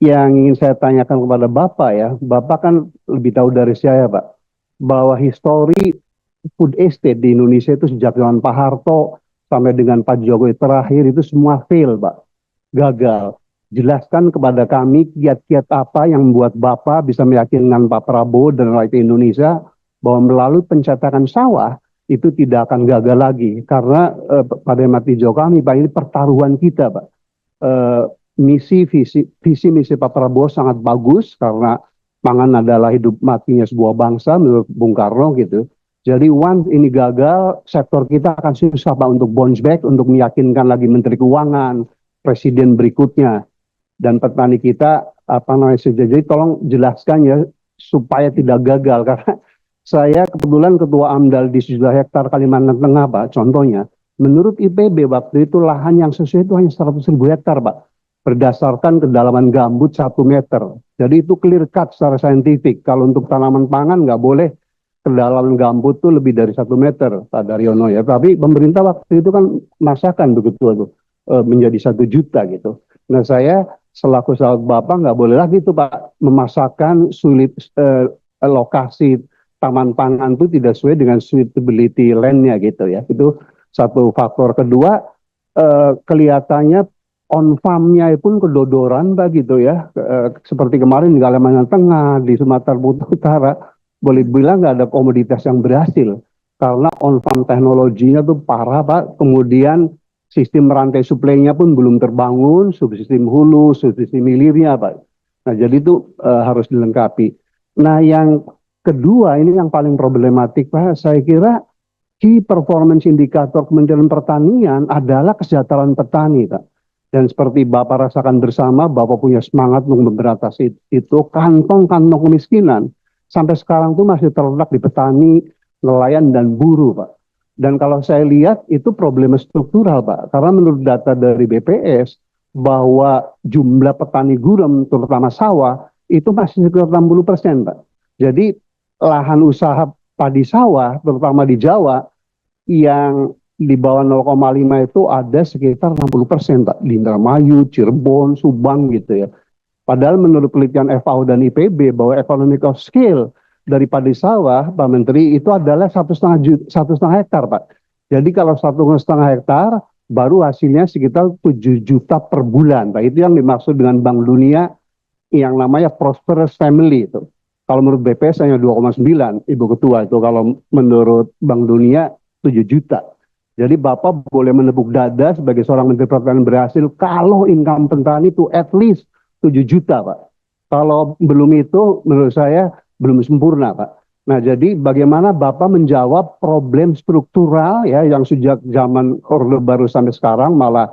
yang ingin saya tanyakan kepada Bapak ya, Bapak kan lebih tahu dari saya Pak, bahwa histori food estate di Indonesia itu sejak zaman Pak Harto sampai dengan Pak Jokowi terakhir itu semua fail Pak, gagal. Jelaskan kepada kami kiat-kiat apa yang membuat Bapak bisa meyakinkan Pak Prabowo dan rakyat Indonesia bahwa melalui pencetakan sawah itu tidak akan gagal lagi. Karena pada mati jauh kami Pak, ini pertaruhan kita Pak. Eh, visi misi Pak Prabowo sangat bagus karena pangan adalah hidup matinya sebuah bangsa menurut Bung Karno gitu. Jadi once ini gagal, sektor kita akan susah Pak untuk bounce back, untuk meyakinkan lagi Menteri Keuangan, Presiden berikutnya, dan petani kita apa namanya saja. Jadi tolong jelaskan ya supaya tidak gagal karena saya kebetulan ketua AMDAL di 1 hektar Kalimantan Tengah Pak, contohnya. Menurut IPB waktu itu lahan yang sesuai itu hanya 100.000 hektar Pak, berdasarkan kedalaman gambut 1 meter. Jadi itu clear cut secara saintifik. Kalau untuk tanaman pangan nggak boleh kedalaman gambut itu lebih dari 1 meter, Pak Daryono ya. Tapi pemerintah waktu itu kan masakan begitu itu menjadi 1 juta gitu. Nah saya selaku sahabat Bapak nggak boleh lagi itu Pak memasakkan sulit lokasi taman pangan itu tidak sesuai dengan suitability land-nya gitu ya. Itu satu faktor. Kedua, kelihatannya on farm-nya pun kedodoran Pak gitu ya. Seperti kemarin di Kalimantan Tengah, di Sumatera Utara, boleh bilang nggak ada komoditas yang berhasil. Karena on farm teknologinya tuh parah Pak. Kemudian sistem rantai suplainya pun belum terbangun, subsistem hulu, subsistem hilirnya Pak. Nah jadi itu harus dilengkapi. Nah yang kedua ini yang paling problematik Pak, saya kira key performance indikator Kementerian Pertanian adalah kesejahteraan petani Pak. Dan seperti Bapak rasakan bersama, Bapak punya semangat untuk memberantas itu, kantong-kantong kemiskinan sampai sekarang tuh masih terletak di petani, nelayan, dan buruh Pak. Dan kalau saya lihat itu problem struktural Pak, karena menurut data dari BPS bahwa jumlah petani gurem terutama sawah itu masih sekitar 60% Pak. Jadi lahan usaha padi sawah terutama di Jawa yang di bawah 0,5 itu ada sekitar 60% Pak, di Indramayu, Cirebon, Subang gitu ya. Padahal menurut penelitian FAO dan IPB bahwa economic of scale dari padi sawah, Pak Menteri, itu adalah 1,5 hektar Pak. Jadi kalau 1,5 hektar baru hasilnya sekitar 7 juta per bulan Pak. Itu yang dimaksud dengan Bank Dunia yang namanya prosperous family itu. Kalau menurut BPS hanya 2,9 Ibu Ketua itu, kalau menurut Bank Dunia 7 juta. Jadi Bapak boleh menepuk dada sebagai seorang Menteri Pertanian berhasil kalau income petani itu at least 7 juta Pak. Kalau belum itu menurut saya belum sempurna Pak. Nah jadi bagaimana Bapak menjawab problem struktural ya yang sejak zaman Orde Baru sampai sekarang malah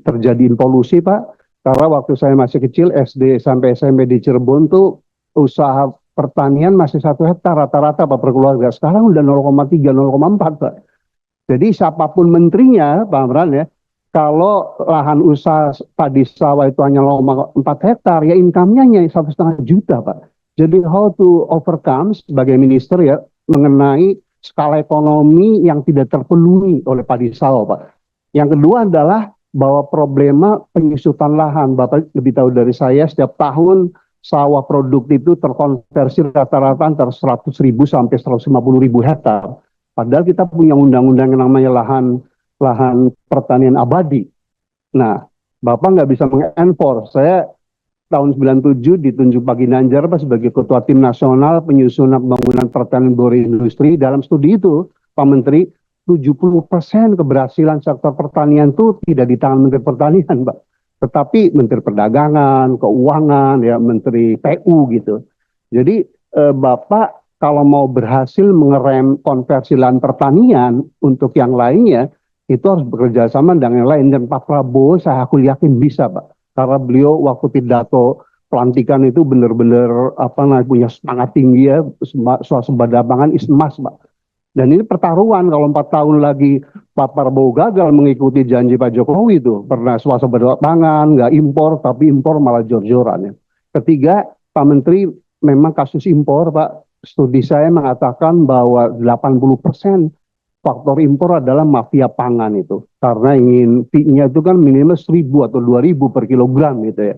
terjadi involusi Pak. Karena waktu saya masih kecil SD sampai SMP di Cirebon tuh usaha pertanian masih 1 hektar rata-rata Pak per keluarga. Sekarang udah 0,3, 0,4 Pak. Jadi siapapun menterinya, Pak Amran ya, kalau lahan usaha padi sawah itu hanya 0,4 hektar, ya income-nya hanya 1,5 juta, Pak. Jadi how to overcome sebagai minister ya, mengenai skala ekonomi yang tidak terpenuhi oleh padi sawah, Pak. Yang kedua adalah bahwa problema penyusutan lahan. Bapak lebih tahu dari saya, setiap tahun sawah produktif itu terkonversi rata-rata antara 100.000 sampai 150.000 hektar. Padahal kita punya undang-undang yang namanya lahan pertanian abadi. Nah, Bapak nggak bisa mengenforce. Saya tahun 97 ditunjuk Pak Ginanjar sebagai ketua tim nasional penyusunan pembangunan pertanian berindustri. Dalam studi itu, Pak Menteri, 70% keberhasilan sektor pertanian itu tidak di tangan Menteri Pertanian, Pak. Tetapi Menteri Perdagangan, Keuangan, ya Menteri PU gitu. Jadi Bapak kalau mau berhasil mengerem konversi lahan pertanian untuk yang lainnya, itu harus bekerja sama dengan yang lain. Dan Pak Prabowo saya aku yakin bisa Pak. Karena beliau waktu pidato pelantikan itu benar-benar punya semangat tinggi ya, swasembada pangan is emas Pak. Dan ini pertaruhan kalau 4 tahun lagi Pak Prabowo gagal mengikuti janji Pak Jokowi itu. Pernah swasembada pangan, nggak impor, tapi impor malah jor-joran ya. Ketiga, Pak Menteri memang kasus impor Pak. Studi saya mengatakan bahwa 80% faktor impor adalah mafia pangan itu. Karena ingin fee-nya itu kan minimal 1.000 atau 2.000 per kilogram gitu ya.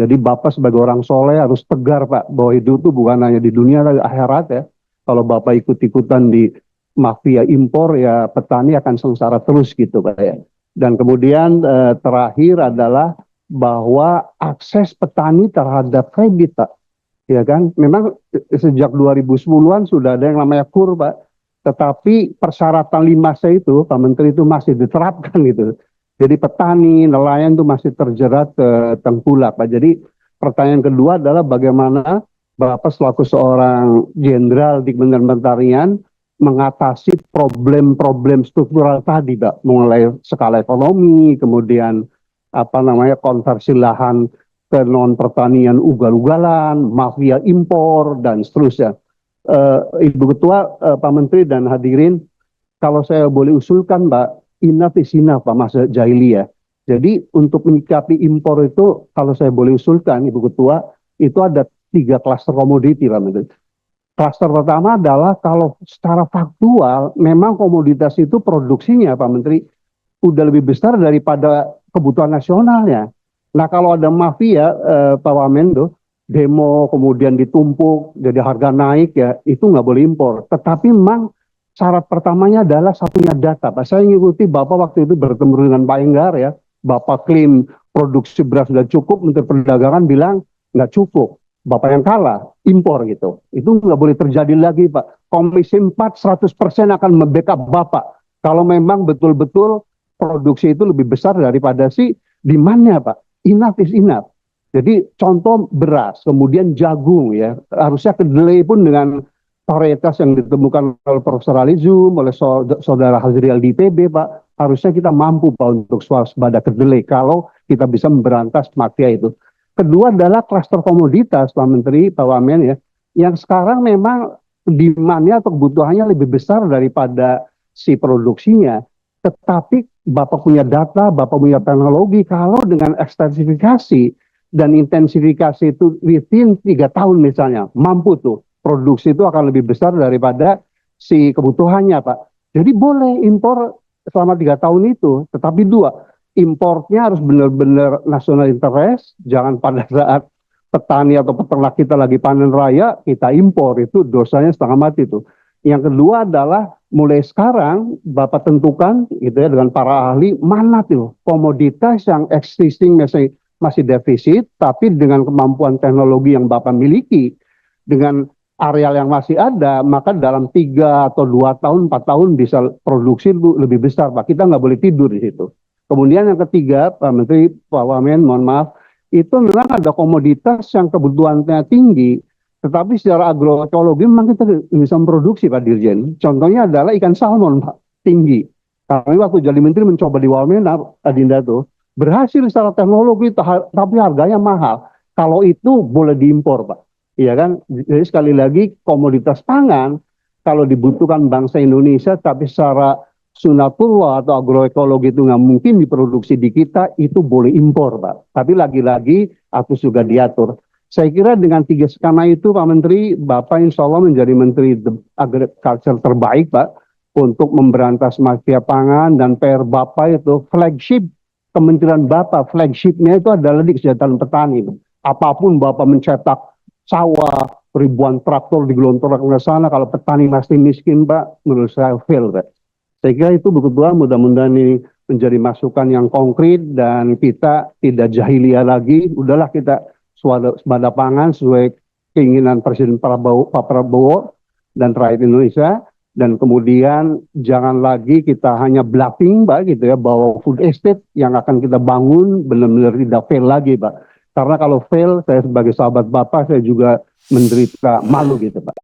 Jadi Bapak sebagai orang soleh harus tegar Pak, bahwa hidup itu bukan hanya di dunia tapi akhirat ya. Kalau Bapak ikut-ikutan di mafia impor ya petani akan sengsara terus gitu Pak ya. Dan kemudian terakhir adalah bahwa akses petani terhadap kredit Pak. Ya kan, memang sejak 2010-an sudah ada yang namanya KUR Pak. Tetapi persyaratan 5C itu Pak Menteri itu masih diterapkan gitu. Jadi petani, nelayan itu masih terjerat tengkulak Pak. Jadi pertanyaan kedua adalah bagaimana Bapak selaku seorang jenderal di Kementerian Pertanian mengatasi problem-problem struktural tadi Pak. Mulai skala ekonomi, kemudian konversi lahan ke non pertanian ugal-ugalan, mafia impor dan seterusnya. Ibu Ketua, Pak Menteri dan hadirin, kalau saya boleh usulkan Mbak, enough is enough Pak Mas Jaili ya. Jadi untuk menyikapi impor itu, kalau saya boleh usulkan Ibu Ketua, itu ada 3 klaster komoditi Pak Menteri. Klaster pertama adalah kalau secara faktual, memang komoditas itu produksinya Pak Menteri udah lebih besar daripada kebutuhan nasionalnya. Nah kalau ada mafia Pak Wamendo, demo kemudian ditumpuk, jadi harga naik ya, itu nggak boleh impor. Tetapi memang syarat pertamanya adalah satunya data. Pak, saya ngikuti Bapak waktu itu bertemu dengan Pak Enggar ya, Bapak klaim produksi beras sudah cukup, Menteri Perdagangan bilang nggak cukup. Bapak yang kalah, impor gitu. Itu nggak boleh terjadi lagi Pak. Komisi 4 100% akan membackup Bapak. Kalau memang betul-betul produksi itu lebih besar daripada si demand-nya Pak. Enough is enough. Jadi contoh beras, kemudian jagung ya, harusnya kedelai pun dengan varietas yang ditemukan oleh Profesor Alizum, oleh Saudara Hazriel di PB Pak, harusnya kita mampu Pak untuk swasembada kedelai kalau kita bisa memberantas mafia itu. Kedua adalah klaster komoditas Pak Menteri, Pak Wamen ya, yang sekarang memang demand-nya atau kebutuhannya lebih besar daripada si produksinya. Tetapi Bapak punya data, Bapak punya teknologi, kalau dengan ekstensifikasi dan intensifikasi itu within 3 tahun misalnya, mampu tuh, produksi itu akan lebih besar daripada si kebutuhannya Pak. Jadi boleh impor selama 3 tahun itu, tetapi 2, importnya harus benar-benar national interest, jangan pada saat petani atau peternak kita lagi panen raya, kita impor, itu dosanya setengah mati tuh. Yang kedua adalah mulai sekarang Bapak tentukan gitu ya dengan para ahli mana tuh komoditas yang existing masih defisit tapi dengan kemampuan teknologi yang Bapak miliki dengan areal yang masih ada maka dalam 3 atau 2 tahun 4 tahun bisa produksi lebih besar Pak. Kita nggak boleh tidur di situ. Kemudian yang ketiga Pak Menteri, Pak Wamen, mohon maaf, itu memang ada komoditas yang kebutuhannya tinggi. Tetapi secara agroekologi memang kita bisa memproduksi Pak Dirjen. Contohnya adalah ikan salmon Pak, tinggi. Kami waktu jadi menteri mencoba di Wamena, Adinda tuh, berhasil secara teknologi tapi harganya mahal. Kalau itu boleh diimpor Pak. Iya kan? Jadi sekali lagi komoditas pangan kalau dibutuhkan bangsa Indonesia tapi secara sunatullah atau agroekologi itu nggak mungkin diproduksi di kita, itu boleh impor Pak. Tapi lagi-lagi harus juga diatur. Saya kira dengan 3 skema itu Pak Menteri, Bapak insya Allah menjadi Menteri Agriculture terbaik Pak untuk memberantas mafia pangan dan PR Bapak itu flagship Kementerian Bapak, flagshipnya itu adalah di kesejahteraan petani. Apapun Bapak mencetak sawah, ribuan traktor digelontorkan ke sana, kalau petani masih miskin Pak, menurut saya fail Pak. Saya kira itu Bu Ketua, mudah-mudahan ini menjadi masukan yang konkret dan kita tidak jahiliyah lagi, udahlah kita swasembada pangan sesuai keinginan Presiden Pak Prabowo dan rakyat Indonesia, dan kemudian jangan lagi kita hanya bluffing Pak gitu ya, bahwa food estate yang akan kita bangun benar-benar tidak fail lagi Pak, karena kalau fail saya sebagai sahabat Bapak saya juga menderita malu gitu Pak.